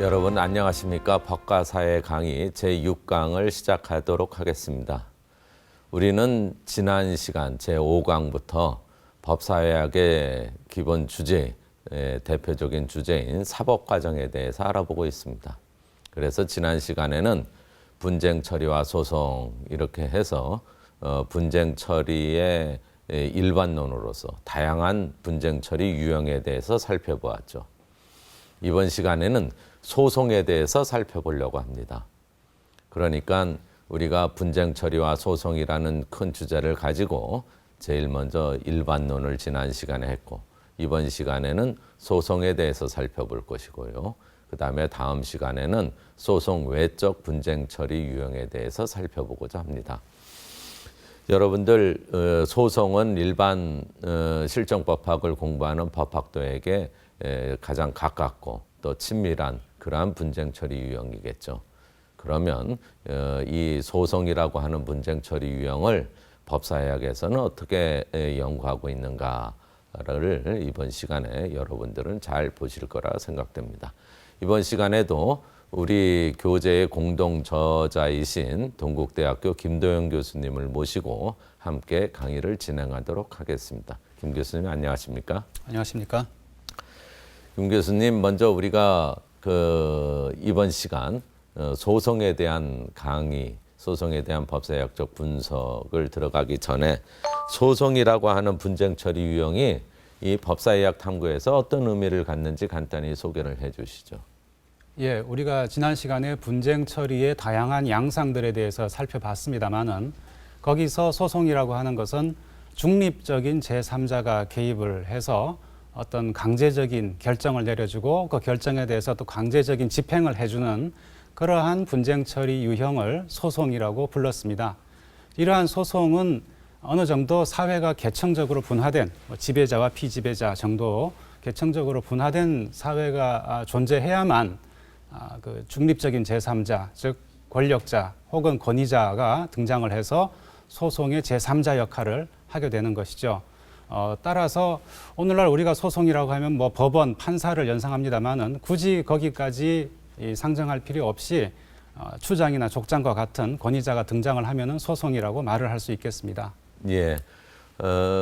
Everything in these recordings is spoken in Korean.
여러분 안녕하십니까? 법과사회 강의 제6강을 시작하도록 하겠습니다. 우리는 지난 시간 제5강부터 법사회학의 기본 주제, 대표적인 주제인 사법과정에 대해서 알아보고 있습니다. 그래서 지난 시간에는 분쟁 처리와 소송 이렇게 해서 분쟁 처리의 일반론으로서 다양한 분쟁 처리 유형에 대해서 살펴보았죠. 이번 시간에는 소송에 대해서 살펴보려고 합니다. 그러니까 우리가 분쟁 처리와 소송이라는 큰 주제를 가지고 제일 먼저 일반론을 지난 시간에 했고, 이번 시간에는 소송에 대해서 살펴볼 것이고요. 그 다음에 다음 시간에는 소송 외적 분쟁 처리 유형에 대해서 살펴보고자 합니다. 여러분들 소송은 일반 실정법학을 공부하는 법학도에게 가장 가깝고 또 친밀한 그러한 분쟁 처리 유형이겠죠. 그러면 이 소송이라고 하는 분쟁 처리 유형을 법사회학에서는 어떻게 연구하고 있는가를 이번 시간에 여러분들은 잘 보실 거라 생각됩니다. 이번 시간에도 우리 교재의 공동 저자이신 동국대학교 김도영 교수님을 모시고 함께 강의를 진행하도록 하겠습니다. 김 교수님 안녕하십니까? 안녕하십니까? 김 교수님, 먼저 우리가 이번 시간 소송에 대한 강의, 소송에 대한 법사학적 분석을 들어가기 전에 소송이라고 하는 분쟁 처리 유형이 이 법사의학 탐구에서 어떤 의미를 갖는지 간단히 소개를 해 주시죠. 예, 우리가 지난 시간에 분쟁 처리의 다양한 양상들에 대해서 살펴봤습니다만은 거기서 소송이라고 하는 것은 중립적인 제3자가 개입을 해서 어떤 강제적인 결정을 내려주고 그 결정에 대해서 또 강제적인 집행을 해주는 그러한 분쟁 처리 유형을 소송이라고 불렀습니다. 이러한 소송은 어느 정도 사회가 계층적으로 분화된 지배자와 피지배자 정도 계층적으로 분화된 사회가 존재해야만 그 중립적인 제3자, 즉 권력자 혹은 권위자가 등장을 해서 소송의 제3자 역할을 하게 되는 것이죠. 따라서 오늘날 우리가 소송이라고 하면 뭐 법원, 판사를 연상합니다만은 굳이 거기까지 상정할 필요 없이 추장이나 족장과 같은 권위자가 등장을 하면은 소송이라고 말을 할 수 있겠습니다. 예,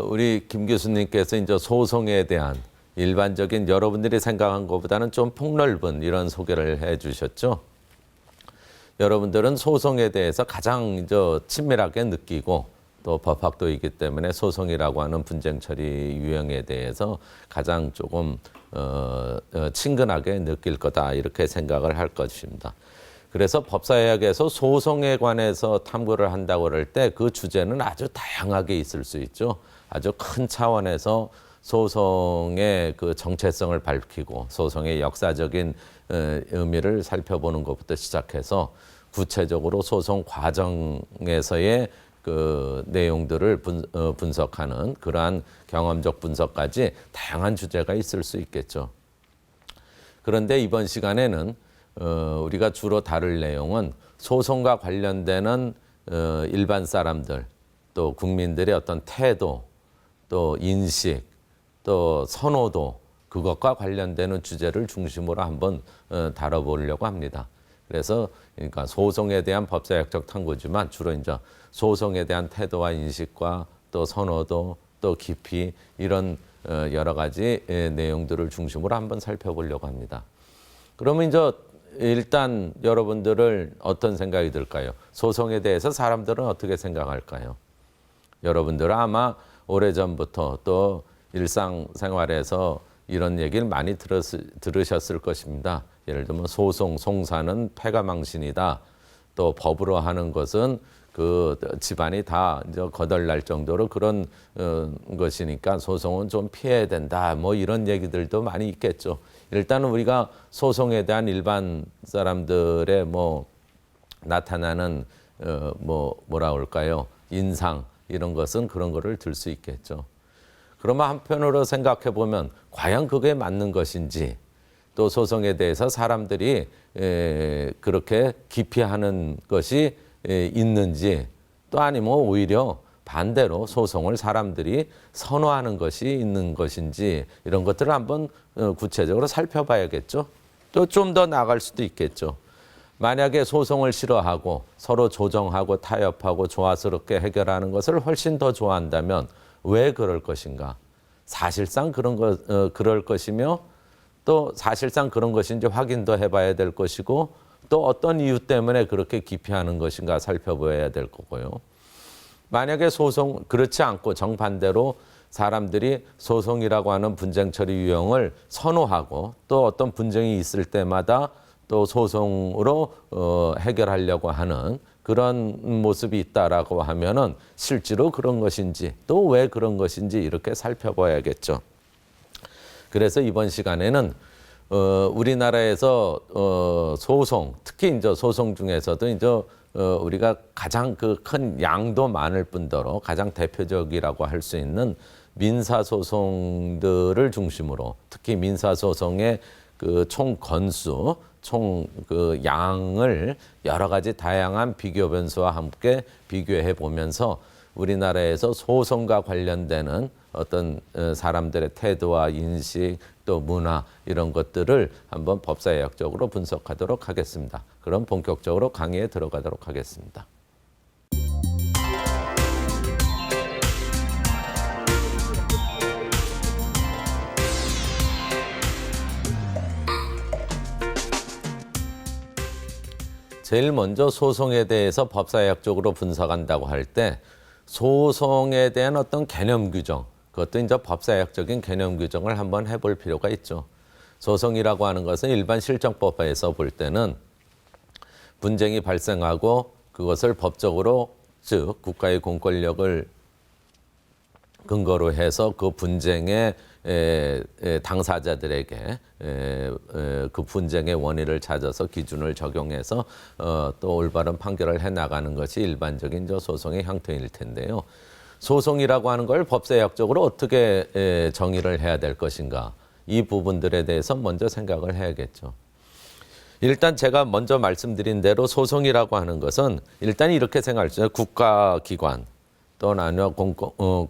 우리 김 교수님께서 이제 소송에 대한 일반적인 여러분들이 생각한 것보다는 좀 폭넓은 이런 소개를 해 주셨죠. 여러분들은 소송에 대해서 가장 이제 친밀하게 느끼고 또 법학도이기 때문에 소송이라고 하는 분쟁 처리 유형에 대해서 가장 조금 친근하게 느낄 거다 이렇게 생각을 할 것입니다. 그래서 법사회학에서 소송에 관해서 탐구를 한다고 그럴 때 그 주제는 아주 다양하게 있을 수 있죠. 아주 큰 차원에서 소송의 그 정체성을 밝히고 소송의 역사적인 의미를 살펴보는 것부터 시작해서 구체적으로 소송 과정에서의 그 내용들을 분석하는 그러한 경험적 분석까지 다양한 주제가 있을 수 있겠죠. 그런데 이번 시간에는 우리가 주로 다룰 내용은 소송과 관련되는 일반 사람들 또 국민들의 어떤 태도 또 인식 또 선호도 그것과 관련되는 주제를 중심으로 한번 다뤄보려고 합니다. 그래서 그러니까 소송에 대한 법사학적 탐구지만 주로 이제 소송에 대한 태도와 인식과 또 선호도 또 깊이 이런 여러 가지 내용들을 중심으로 한번 살펴보려고 합니다. 그러면 이제 일단 여러분들을 어떤 생각이 들까요? 소송에 대해서 사람들은 어떻게 생각할까요? 여러분들은 아마 오래전부터 또 일상생활에서 이런 얘기를 많이 들으셨을 것입니다. 예를 들면 소송, 송사는 패가망신이다. 또 법으로 하는 것은 그 집안이 다 이제 거덜날 정도로 그런 것이니까 소송은 좀 피해야 된다. 뭐 이런 얘기들도 많이 있겠죠. 일단은 우리가 소송에 대한 일반 사람들의 뭐 나타나는 뭐라 할까요? 인상 이런 것은 그런 거를 들 수 있겠죠. 그러면 한편으로 생각해 보면 과연 그게 맞는 것인지 또 소송에 대해서 사람들이 그렇게 기피하는 것이 있는지 또 아니면 오히려 반대로 소송을 사람들이 선호하는 것이 있는 것인지 이런 것들을 한번 구체적으로 살펴봐야겠죠. 또 좀 더 나아갈 수도 있겠죠. 만약에 소송을 싫어하고 서로 조정하고 타협하고 조화스럽게 해결하는 것을 훨씬 더 좋아한다면 왜 그럴 것인가? 사실상 그럴 것이며 또 사실상 그런 것인지 확인도 해봐야 될 것이고 또 어떤 이유 때문에 그렇게 기피하는 것인가 살펴봐야 될 거고요. 만약에 그렇지 않고 정반대로 사람들이 소송이라고 하는 분쟁 처리 유형을 선호하고 또 어떤 분쟁이 있을 때마다 또 소송으로 해결하려고 하는 그런 모습이 있다라고 하면은 실제로 그런 것인지 또 왜 그런 것인지 이렇게 살펴봐야겠죠. 그래서 이번 시간에는 우리나라에서 소송, 특히 이제 소송 중에서도 이제 우리가 가장 그 큰 양도 많을 뿐더러 가장 대표적이라고 할 수 있는 민사소송들을 중심으로 특히 민사소송의 그 총 건수, 총 그 양을 여러 가지 다양한 비교 변수와 함께 비교해 보면서 우리나라에서 소송과 관련되는 어떤 사람들의 태도와 인식 또 문화 이런 것들을 한번 법사회학적으로 분석하도록 하겠습니다. 그럼 본격적으로 강의에 들어가도록 하겠습니다. 제일 먼저 소송에 대해서 법사회학적으로 분석한다고 할 때 소송에 대한 어떤 개념 규정, 그것도 이제 법사회학적인 개념 규정을 한번 해볼 필요가 있죠. 소송이라고 하는 것은 일반 실정법에서 볼 때는 분쟁이 발생하고 그것을 법적으로 즉 국가의 공권력을 근거로 해서 그 분쟁의 당사자들에게 그 분쟁의 원인을 찾아서 기준을 적용해서 또 올바른 판결을 해나가는 것이 일반적인 소송의 형태일 텐데요. 소송이라고 하는 걸 법사회학적으로 어떻게 정의를 해야 될 것인가, 이 부분들에 대해서 먼저 생각을 해야겠죠. 일단 제가 먼저 말씀드린 대로 소송이라고 하는 것은 일단 이렇게 생각할 수 있어요. 국가기관 또는 아니면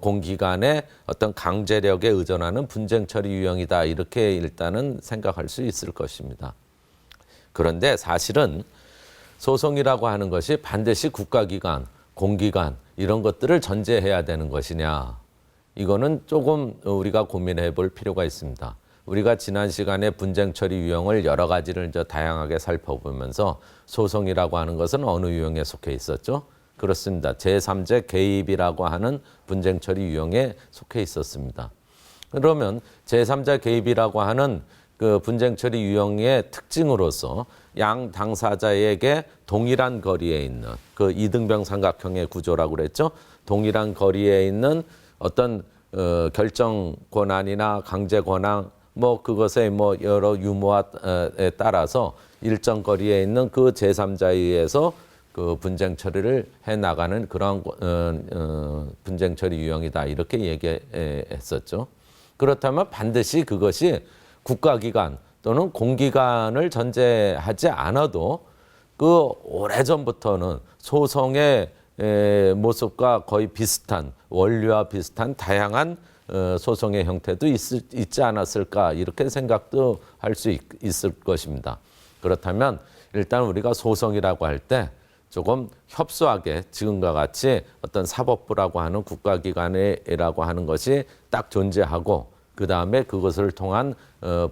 공기관의 어떤 강제력에 의존하는 분쟁 처리 유형이다, 이렇게 일단은 생각할 수 있을 것입니다. 그런데 사실은 소송이라고 하는 것이 반드시 국가기관, 공기관 이런 것들을 전제해야 되는 것이냐, 이거는 조금 우리가 고민해 볼 필요가 있습니다. 우리가 지난 시간에 분쟁 처리 유형을 여러 가지를 이제 다양하게 살펴보면서 소송이라고 하는 것은 어느 유형에 속해 있었죠? 그렇습니다. 제3제 개입이라고 하는 분쟁 처리 유형에 속해 있었습니다. 그러면 제3자 개입이라고 하는 그 분쟁 처리 유형의 특징으로서 양 당사자에게 동일한 거리에 있는 그 이등병 삼각형의 구조라고 그랬죠. 동일한 거리에 있는 어떤 결정 권한이나 강제 권한 뭐 그것의 뭐 여러 유무에 따라서 일정 거리에 있는 그 제3자에 의해서 그 분쟁 처리를 해 나가는 그러한 분쟁 처리 유형이다, 이렇게 얘기했었죠. 그렇다면 반드시 그것이 국가기관 또는 공기관을 전제하지 않아도 그 오래전부터는 소송의 모습과 거의 비슷한, 원리와 비슷한 다양한 소송의 형태도 있지 않았을까, 이렇게 생각도 할 수 있을 것입니다. 그렇다면 일단 우리가 소송이라고 할 때 조금 협소하게 지금과 같이 어떤 사법부라고 하는 국가기관이라고 하는 것이 딱 존재하고 그 다음에 그것을 통한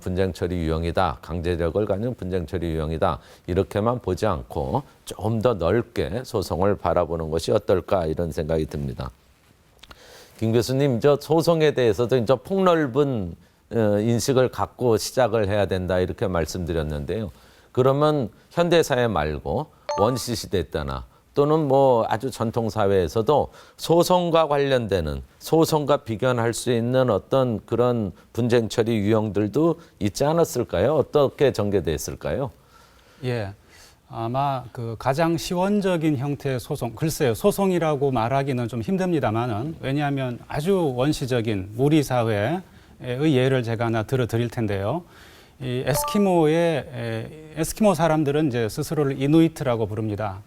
분쟁 처리 유형이다, 강제력을 가진 분쟁 처리 유형이다, 이렇게만 보지 않고 좀 더 넓게 소송을 바라보는 것이 어떨까, 이런 생각이 듭니다. 김 교수님, 저 소송에 대해서도 이제 폭넓은 인식을 갖고 시작을 해야 된다, 이렇게 말씀드렸는데요. 그러면 현대사회 말고 원시 시대 때나 또는 뭐 아주 전통 사회에서도 소송과 관련되는, 소송과 비견할 수 있는 어떤 그런 분쟁 처리 유형들도 있지 않았을까요? 어떻게 전개됐을까요? 예. 아마 그 가장 시원적인 형태의 소송, 글쎄요, 소송이라고 말하기는 좀 힘듭니다만은, 왜냐하면 아주 원시적인 무리 사회의 예를 제가 하나 들어드릴 텐데요. 이 에스키모 사람들은 이제 스스로를 이누이트라고 부릅니다.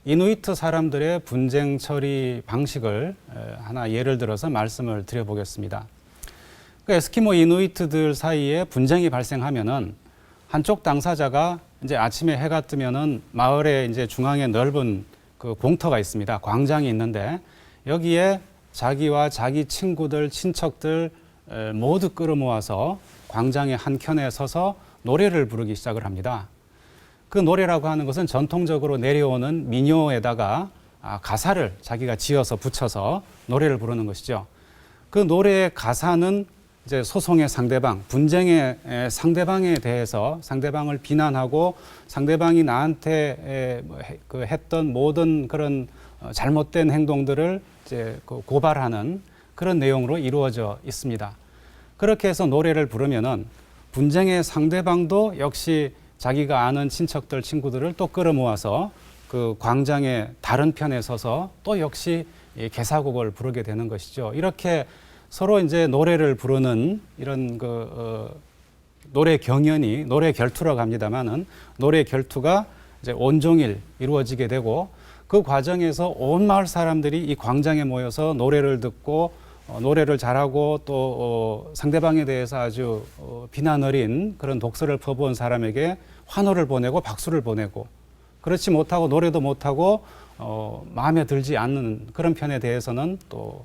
이누이트 사람들의 분쟁 처리 방식을 하나 예를 들어서 말씀을 드려보겠습니다. 그 에스키모 이누이트들 사이에 분쟁이 발생하면은 한쪽 당사자가 이제 아침에 해가 뜨면은 마을에 이제 중앙에 넓은 그 공터가 있습니다. 광장이 있는데 여기에 자기와 자기 친구들, 친척들 모두 끌어모아서 광장의 한 켠에 서서 노래를 부르기 시작을 합니다. 그 노래라고 하는 것은 전통적으로 내려오는 민요에다가 가사를 자기가 지어서 붙여서 노래를 부르는 것이죠. 그 노래의 가사는 이제 소송의 상대방, 분쟁의 상대방에 대해서 상대방을 비난하고 상대방이 나한테 했던 모든 그런 잘못된 행동들을 이제 고발하는 그런 내용으로 이루어져 있습니다. 그렇게 해서 노래를 부르면은 분쟁의 상대방도 역시 자기가 아는 친척들, 친구들을 또 끌어모아서 그 광장의 다른 편에 서서 또 역시 개사곡을 부르게 되는 것이죠. 이렇게 서로 이제 노래를 부르는 이런 노래 경연이 노래 결투라고 합니다만은 노래 결투가 이제 온종일 이루어지게 되고 그 과정에서 온 마을 사람들이 이 광장에 모여서 노래를 듣고 노래를 잘하고 또 상대방에 대해서 아주 비난 어린 그런 독서를 퍼부은 사람에게 환호를 보내고 박수를 보내고 그렇지 못하고 노래도 못하고 마음에 들지 않는 그런 편에 대해서는 또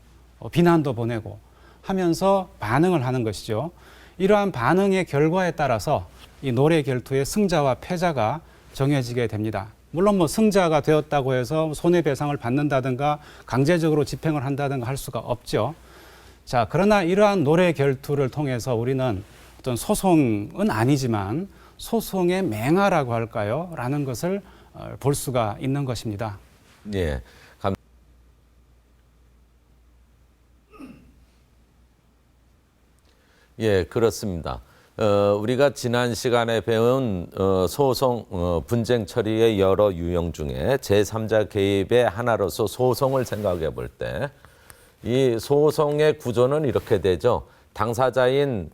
비난도 보내고 하면서 반응을 하는 것이죠. 이러한 반응의 결과에 따라서 이 노래 결투의 승자와 패자가 정해지게 됩니다. 물론 뭐 승자가 되었다고 해서 손해배상을 받는다든가 강제적으로 집행을 한다든가 할 수가 없죠. 자, 그러나 이러한 노래 결투를 통해서 우리는 어떤 소송은 아니지만 소송의 맹아라고 할까요? 라는 것을 볼 수가 있는 것입니다. 예. 예, 그렇습니다. 우리가 지난 시간에 배운 소송, 분쟁 처리의 여러 유형 중에 제3자 개입의 하나로서 소송을 생각해 볼 때 이 소송의 구조는 이렇게 되죠. 당사자인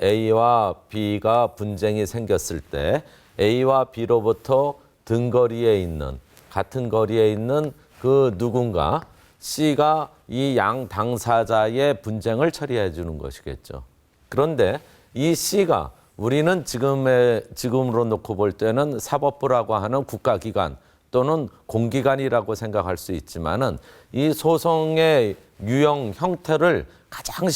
A와 B가 분쟁이 생겼을 때 A와 B로부터 등거리에 있는, 같은 거리에 있는 그 누군가 C가 이 양 당사자의 분쟁을 처리해 주는 것이겠죠. 그런데 이 C가 우리는 지금으로 놓고 볼 때는 사법부라고 하는 국가기관 또는 공기관이라고 생각할 수 있지만은 이 소송의 유형 형태를 가장